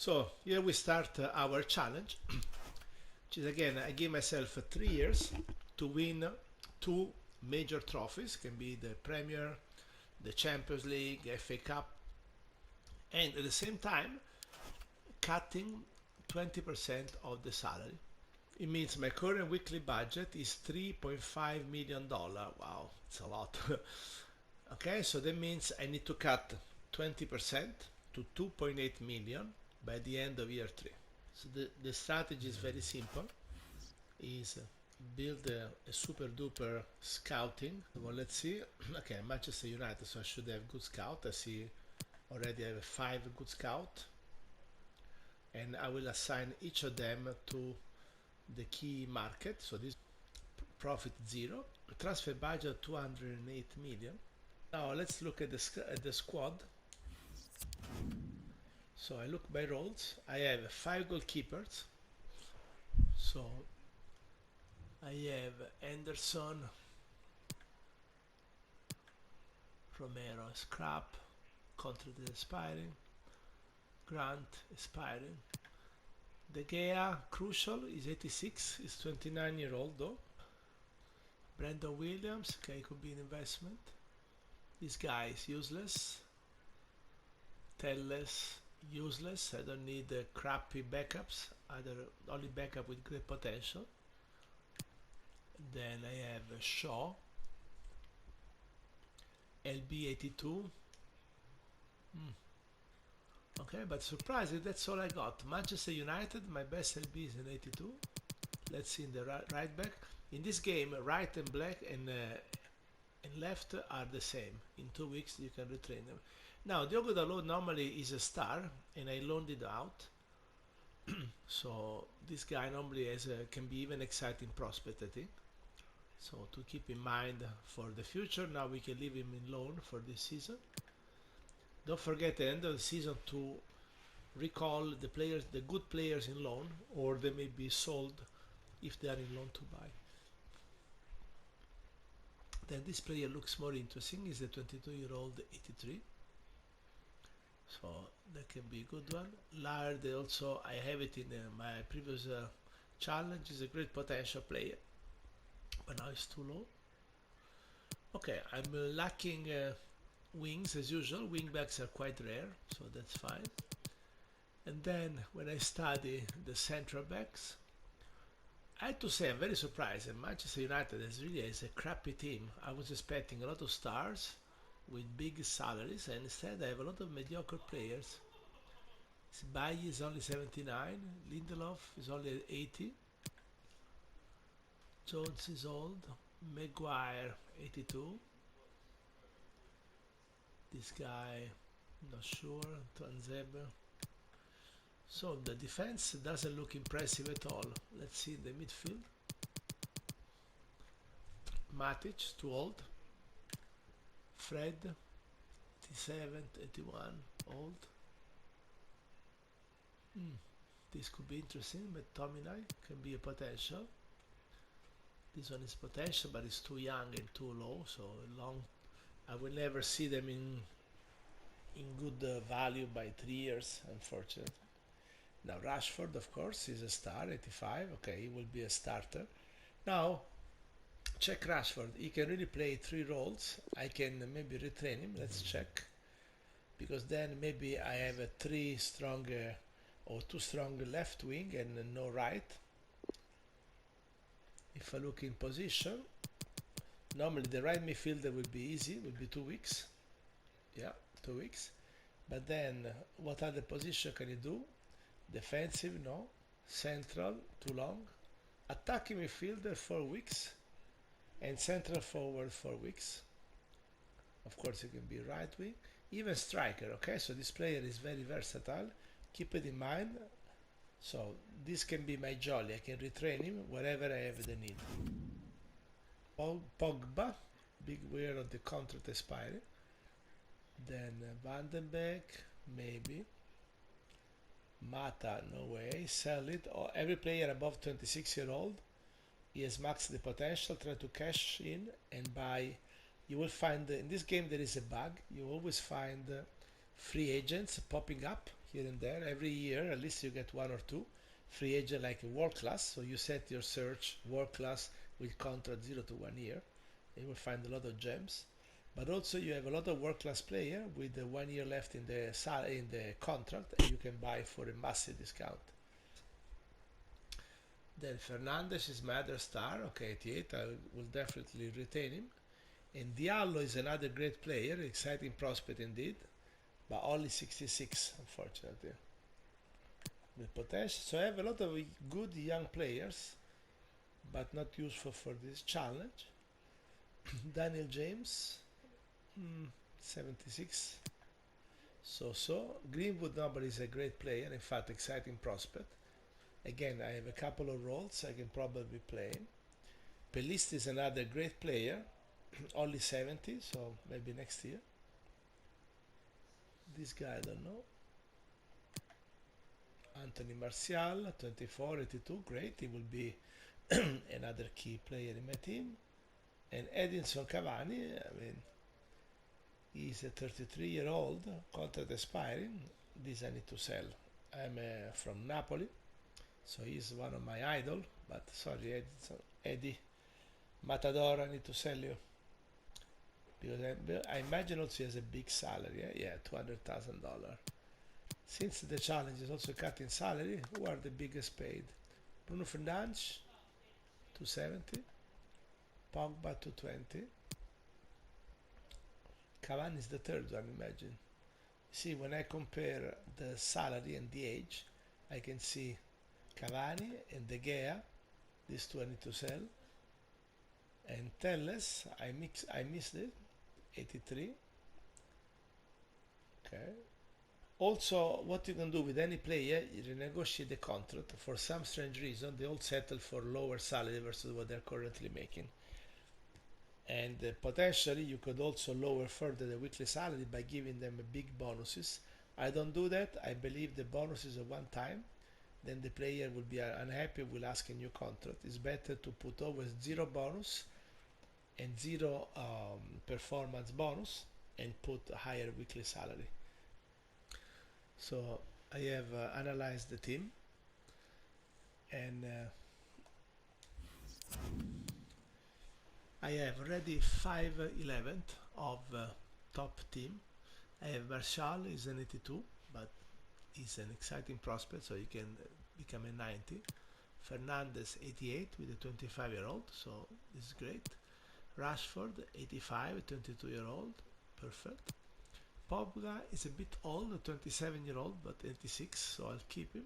So here we start our challenge, which is again I give myself 3 years to win two major trophies. Can be the Premier, the Champions League, FA Cup, and at the same time cutting 20% of the salary. It means my current weekly budget is $3.5 million. Wow, it's a lot. Okay, so that means I need to cut 20% to 2.8 million by the end of year 3. So the strategy is very simple, is build a super duper scouting. Well, let's see. Okay, Manchester United, so I should have good scout. I see already I have 5 good scout, and I will assign each of them to the key market. So this profit 0, transfer budget 208 million. Now let's look at the squad. So I look by roles. I have 5 goalkeepers. So I have Anderson, Romero scrap, contract expiring, Grant expiring. De Gea crucial is 86, is 29-year-old though. Brandon Williams, okay, could be an investment. This guy is useless. Telles, useless. I don't need crappy backups, either only backup with great potential. Then I have Shaw, LB82. Okay, but surprisingly that's all I got. Manchester United, my best LB is an 82. Let's see in the right back. In this game, right and black and left are the same. In 2 weeks you can retrain them. Now Diogo Dalot normally is a star, and I loaned it out. So this guy normally can be even exciting prospect, I think. So to keep in mind for the future, now we can leave him in loan for this season. Don't forget at the end of the season to recall the players, the good players in loan, or they may be sold if they are in loan to buy. Then this player looks more interesting, is the 22-year-old 83. So that can be a good one. Laird also, I have it in my previous challenge, is a great potential player, but now it's too low. Okay, I'm lacking wings as usual. Wing backs are quite rare, so that's fine. And then when I study the central backs, I have to say I'm very surprised that Manchester United is a crappy team. I was expecting a lot of stars with big salaries, and instead I have a lot of mediocre players. Bailly is only 79, Lindelof is only 80, Jones is old, Maguire 82, this guy not sure, Tuanzebe. So the defense doesn't look impressive at all. Let's see the midfield. Matic, too old. Fred, 87, 81, old. This could be interesting, but Tominay can be a potential. This one is potential, but it's too young and too low, so long. I will never see them in good value by 3 years, unfortunately. Now Rashford, of course, is a star, 85. Okay, he will be a starter. Now check Rashford. He can really play 3 roles. I can maybe retrain him. Let's check, because then maybe I have a 3 strong or 2 strong left wing and no right. If I look in position, normally the right midfielder will be easy, will be 2 weeks. Yeah, 2 weeks. But then what other position can you do? Defensive, no. Central, too long. Attacking midfielder, 4 weeks. And central forward, 4 weeks. Of course, it can be right wing. Even striker, okay? So this player is very versatile. Keep it in mind. So this can be my jolly. I can retrain him wherever I have the need. Pogba, big wear of the contract expiring. Then Van den Beek, maybe. Mata, no way. Sell it. Every player above 26-year-old, he has maxed the potential. Try to cash in and buy. You will find in this game there is a bug. You always find free agents popping up here and there. Every year, at least you get one or two free agent like a world class. So you set your search world class with contract 0 to 1 year. You will find a lot of gems. But also you have a lot of world class player with 1 year left in the contract, and you can buy for a massive discount. Then Fernandez is my other star. Okay, 88. I will definitely retain him. And Diallo is another great player, exciting prospect indeed, but only 66, unfortunately. With potential. So I have a lot of good young players, but not useful for this challenge. Daniel James, 76. So. Greenwood Noble is a great player, in fact, exciting prospect. Again, I have a couple of roles I can probably play. Pelist is another great player, only 70, so maybe next year. This guy, I don't know. Anthony Martial, 24, 82, great. He will be another key player in my team. And Edinson Cavani, I mean, he's a 33-year-old, contract expiring. This I need to sell. I'm from Napoli, so he's one of my idol. But sorry, Edinson, Eddie, Matador, I need to sell you. Because I imagine also he has a big salary. Yeah, $200,000. Since the challenge is also cutting salary, who are the biggest paid? Bruno Fernandes, 270. Pogba, 220. Cavani is the third one, imagine. See, when I compare the salary and the age, I can see Cavani and De Gea. These two I need to sell. And Telles, I missed it, 83. Okay. Also, what you can do with any player, you renegotiate the contract. For some strange reason, they all settle for lower salary versus what they're currently making. And potentially, you could also lower further the weekly salary by giving them big bonuses. I don't do that. I believe the bonuses are one time. Then the player will be unhappy, will ask a new contract. It's better to put always zero bonus and zero performance bonus and put a higher weekly salary. So I have analyzed the team, and I have already 5/11 of top team. I have Martial, is an 82, but he's an exciting prospect, so he can become a 90. Fernandez, 88, with a 25-year-old, so this is great. Rashford, 85, a 22-year-old, perfect. Pogba is a bit old, a 27-year-old, but 86, so I'll keep him.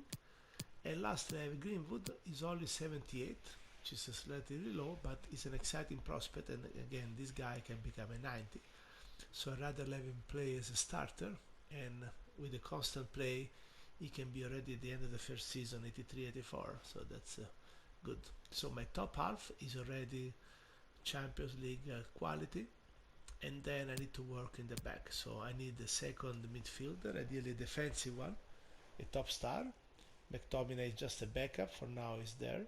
And lastly, I have Greenwood, he's only 78, which is slightly low, but he's an exciting prospect, and again, this guy can become a 90. So I'd rather let him play as a starter, and with a constant play, he can be already at the end of the first season, 83, 84, so that's good. So my top half is already Champions League quality, and then I need to work in the back. So I need the second midfielder, ideally a defensive one, a top star. McTominay is just a backup, for now is there.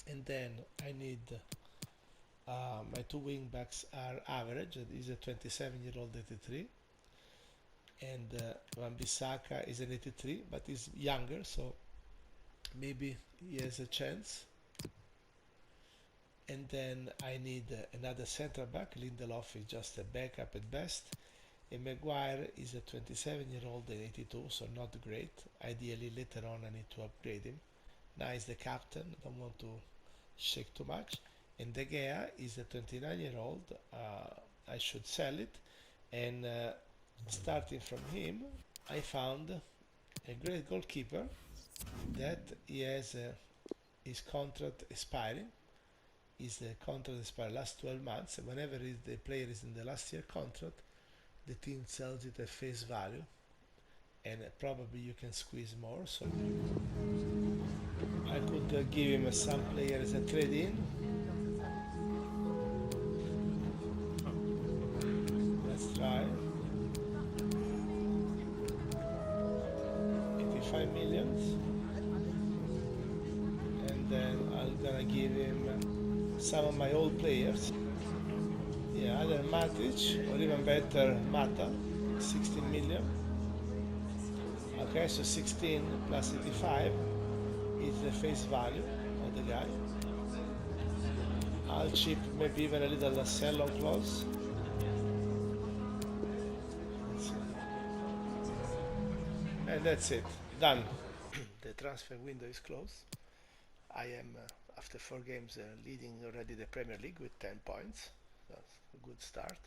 And then I need my two wing backs are average. He's a 27-year-old 83, and Wan-Bissaka is an 83, but he's younger, so maybe he has a chance. And then I need another center back. Lindelof is just a backup at best. And Maguire is a 27-year-old and 82, so not great. Ideally, later on, I need to upgrade him. Now he's the captain. I don't want to shake too much. And De Gea is a 29-year-old. I should sell it. And starting from him, I found a great goalkeeper that he has his contract expiring. His contract expires last 12 months. And whenever the player is in the last year contract, the team sells it at face value, and probably you can squeeze more. So I could give him some player as a trade-in. Let's try. 85 million, and then I'm gonna give him some of my old players. Yeah, either Matic or even better Mata, 16 million. Okay, so 16 plus 85 is the face value of the guy. I'll chip maybe even a little sell on close. And that's it, done. The transfer window is closed. I am, after 4 games, leading already the Premier League with 10 points. That's a good start.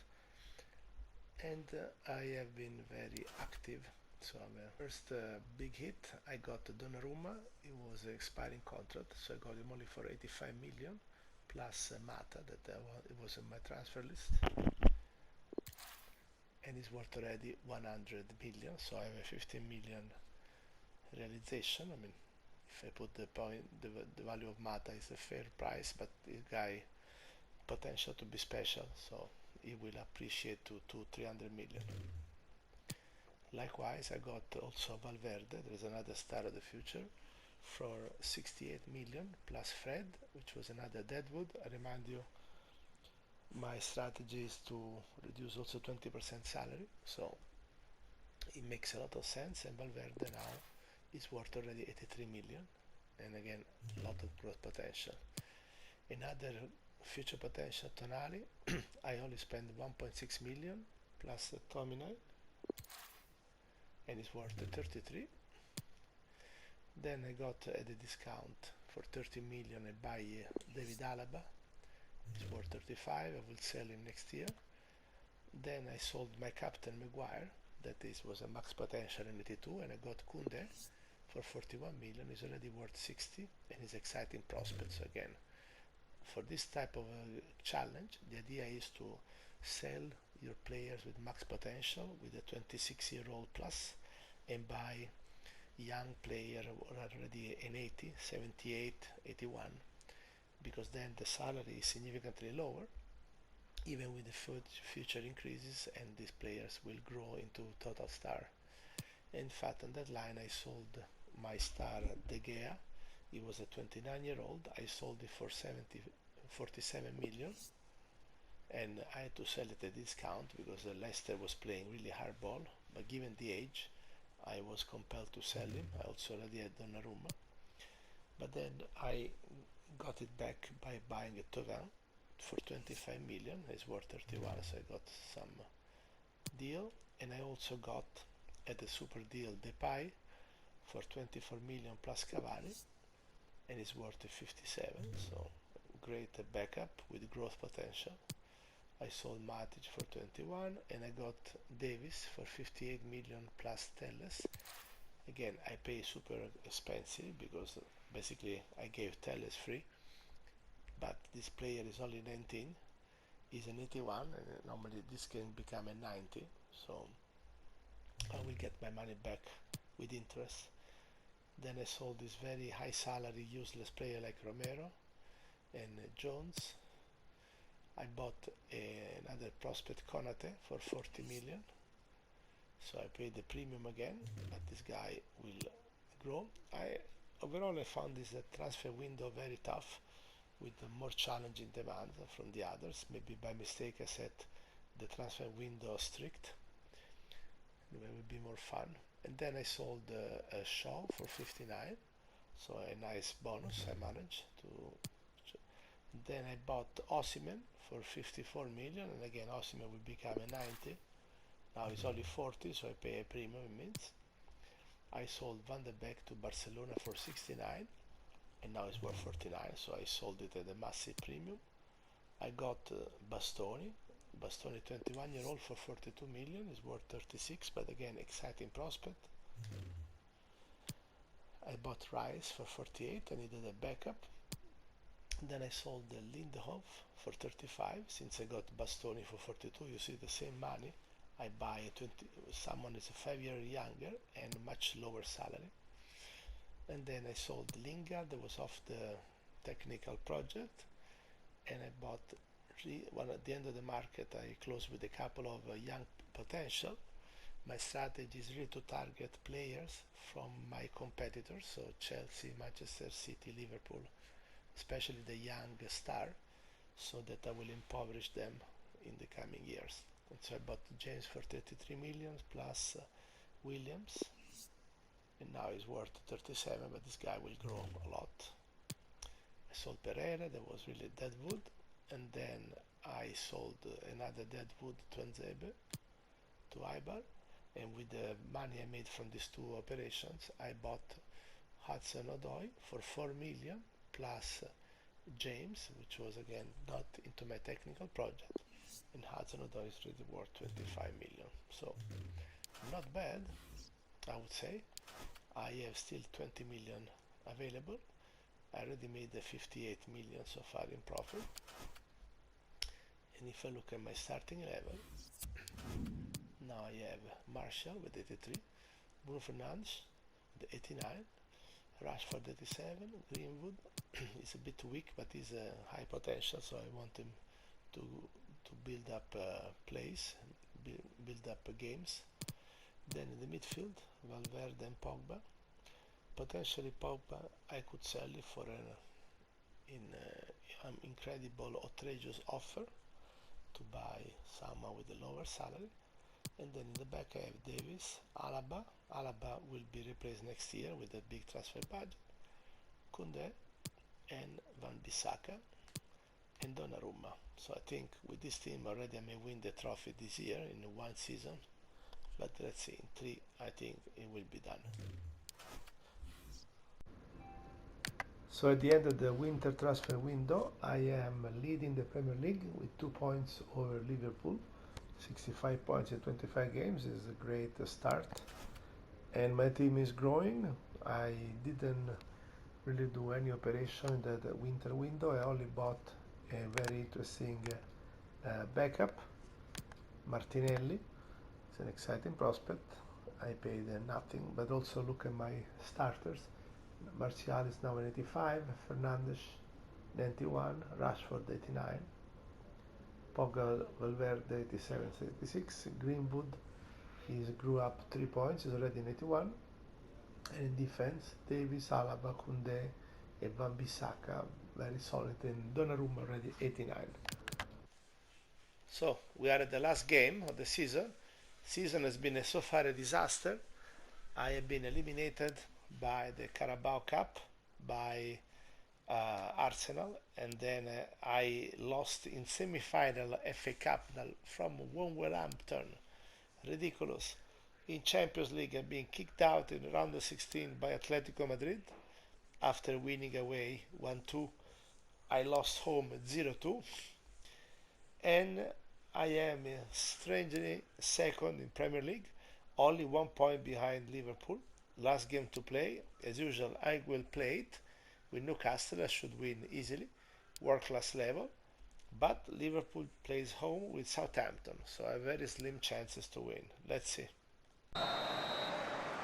And I have been very active. So first big hit, I got Donnarumma. It was an expiring contract, so I got him only for 85 million plus Mata that it was on my transfer list, and it's worth already 100 million. So I have a 15 million realization. I mean, if I put the value of Mata is a fair price, but this guy potential to be special, so he will appreciate to 300 million. Likewise, I got also Valverde. There is another star of the future for 68 million plus Fred, which was another deadwood. I remind you, my strategy is to reduce also 20% salary, so it makes a lot of sense. And Valverde now is worth already 83 million, and again, a lot of growth potential. Another future potential, Tonali. I only spend 1.6 million plus the Tomine, and it's worth 33. Then I got at a discount for 30 million. I buy David Alaba. It's worth 35. I will sell him next year. Then I sold my captain Maguire. That was a max potential in 82, and I got Kunde for 41 million. He's already worth 60, and he's exciting prospects again. For this type of challenge, the idea is to sell your players with max potential with a 26-year-old plus, and buy young player who are already in 80, 78, 81, because then the salary is significantly lower, even with the future increases, and these players will grow into total star. In fact, on that line I sold my star De Gea. He was a 29-year-old. I sold it for 47 million, and I had to sell it at a discount because Leicester was playing really hard ball, but given the age, I was compelled to sell him. I also already had Donnarumma, but then I got it back by buying a Tovin for 25 million. It's worth 31, so I got some deal. And I also got at the super deal Depay for 24 million plus Cavani, and it's worth 57. So great backup with growth potential. I sold Matic for 21, and I got Davis for 58 million plus Telles. Again, I pay super expensive because basically I gave Telles free, but this player is only 19. He's an 81, and normally this can become a 90, so I will get my money back with interest. Then I sold this very high salary useless player like Romero and Jones. I bought another prospect, Konate, for 40 million, so I paid the premium again, but this guy will grow. Overall I found this transfer window very tough, with a more challenging demand from the others. Maybe by mistake I set the transfer window strict, it will be more fun. And then I sold a Shaw for 59, so a nice bonus I managed to. Then I bought Osimhen for 54 million, and again Osimhen will become a 90. Now it's only 40, so I pay a premium, it means. I sold Van de Beek to Barcelona for 69, and now it's worth 49, so I sold it at a massive premium. I got Bastoni 21-year-old for 42 million, is worth 36, but again exciting prospect. I bought Rice for 48, I needed a backup. Then I sold Lindehoff for 35, since I got Bastoni for 42. You see the same money, I buy someone is 5 years younger and much lower salary. And then I sold Lingard, that was off the technical project, and I bought at the end of the market I closed with a couple of young potential. My strategy is really to target players from my competitors, so Chelsea, Manchester City, Liverpool, especially the young star, so that I will impoverish them in the coming years. And so I bought James for 33 million plus Williams. and now he's worth 37, but this guy will grow a lot. I sold Pereira, that was really dead wood, and then I sold another dead wood to Nzebe, to Ibar, and with the money I made from these two operations, I bought Hudson Odoi for 4 million plus James, which was again not into my technical project, and Hudson Odoi is really worth 25 million. So not bad, I would say. I have still 20 million available. I already made the 58 million so far in profit. And if I look at my starting level, now I have Marshall with 83, Bruno Fernandes with 89, Rashford 87, Greenwood is a bit weak, but he's a high potential, so I want him to build up plays, build up games. Then in the midfield, Valverde and Pogba. Potentially Pogba, I could sell it for an incredible, outrageous offer to buy someone with a lower salary. And then in the back I have Davis, Alaba. Alaba will be replaced next year with a big transfer budget. Koundé and Van Bissaka and Donnarumma. So I think with this team already I may win the trophy this year in one season. But let's see, in 3 I think it will be done. So at the end of the winter transfer window, I am leading the Premier League with 2 points over Liverpool. 65 points in 25 games is a great start. And my team is growing. I didn't really do any operation in the winter window. I only bought a very interesting backup, Martinelli. It's an exciting prospect. I paid nothing, but also look at my starters. Martial is now an 85, Fernandes 91, Rashford 89, Pogba, Valverde 87, 86, Greenwood grew up 3 points, he's already in 81, and in defense, Davis, Alaba, Koundé, and Van Bissaka very solid, and Donnarumma already 89. So we are at the last game of the season. Season has been so far a disaster. I have been eliminated by the Carabao Cup by Arsenal, and then I lost in semi-final FA Cup from Wolverhampton. Ridiculous. In Champions League I've been kicked out in round of 16 by Atletico Madrid after winning away 1-2. I lost home 0-2, and I am strangely second in Premier League, only 1 point behind Liverpool. Last game to play, as usual I will play it with Newcastle. I should win easily, world class level, but Liverpool plays home with Southampton, so I have very slim chances to win. Let's see.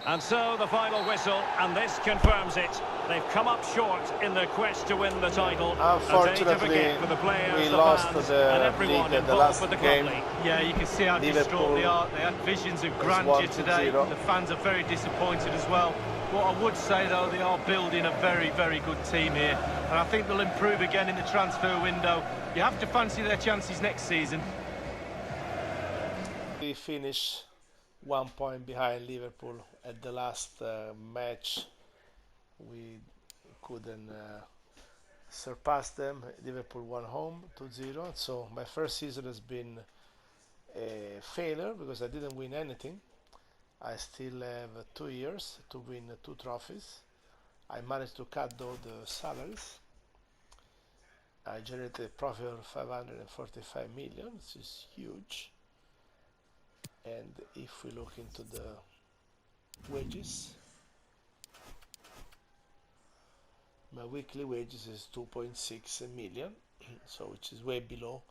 And so the final whistle, and this confirms it. They've come up short in their quest to win the title. Unfortunately, for the players, we the lost fans, the and everyone league at the involved last with the game. club league. Yeah, you can see how distraught they are. They had visions of grandeur today. The fans are very disappointed as well. What I would say, though, they are building a very, very good team here. And I think they'll improve again in the transfer window. You have to fancy their chances next season. We finished 1 point behind Liverpool at the last match. We couldn't surpass them. Liverpool won home 2-0. So my first season has been a failure because I didn't win anything. I still have 2 years to win 2 trophies. I managed to cut all the salaries. I generated a profit of 545 million, which is huge. And if we look into the wages, my weekly wages is 2.6 million, so which is way below.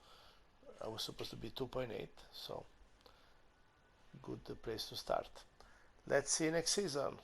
I was supposed to be 2.8, so good place to start. Let's see you next season.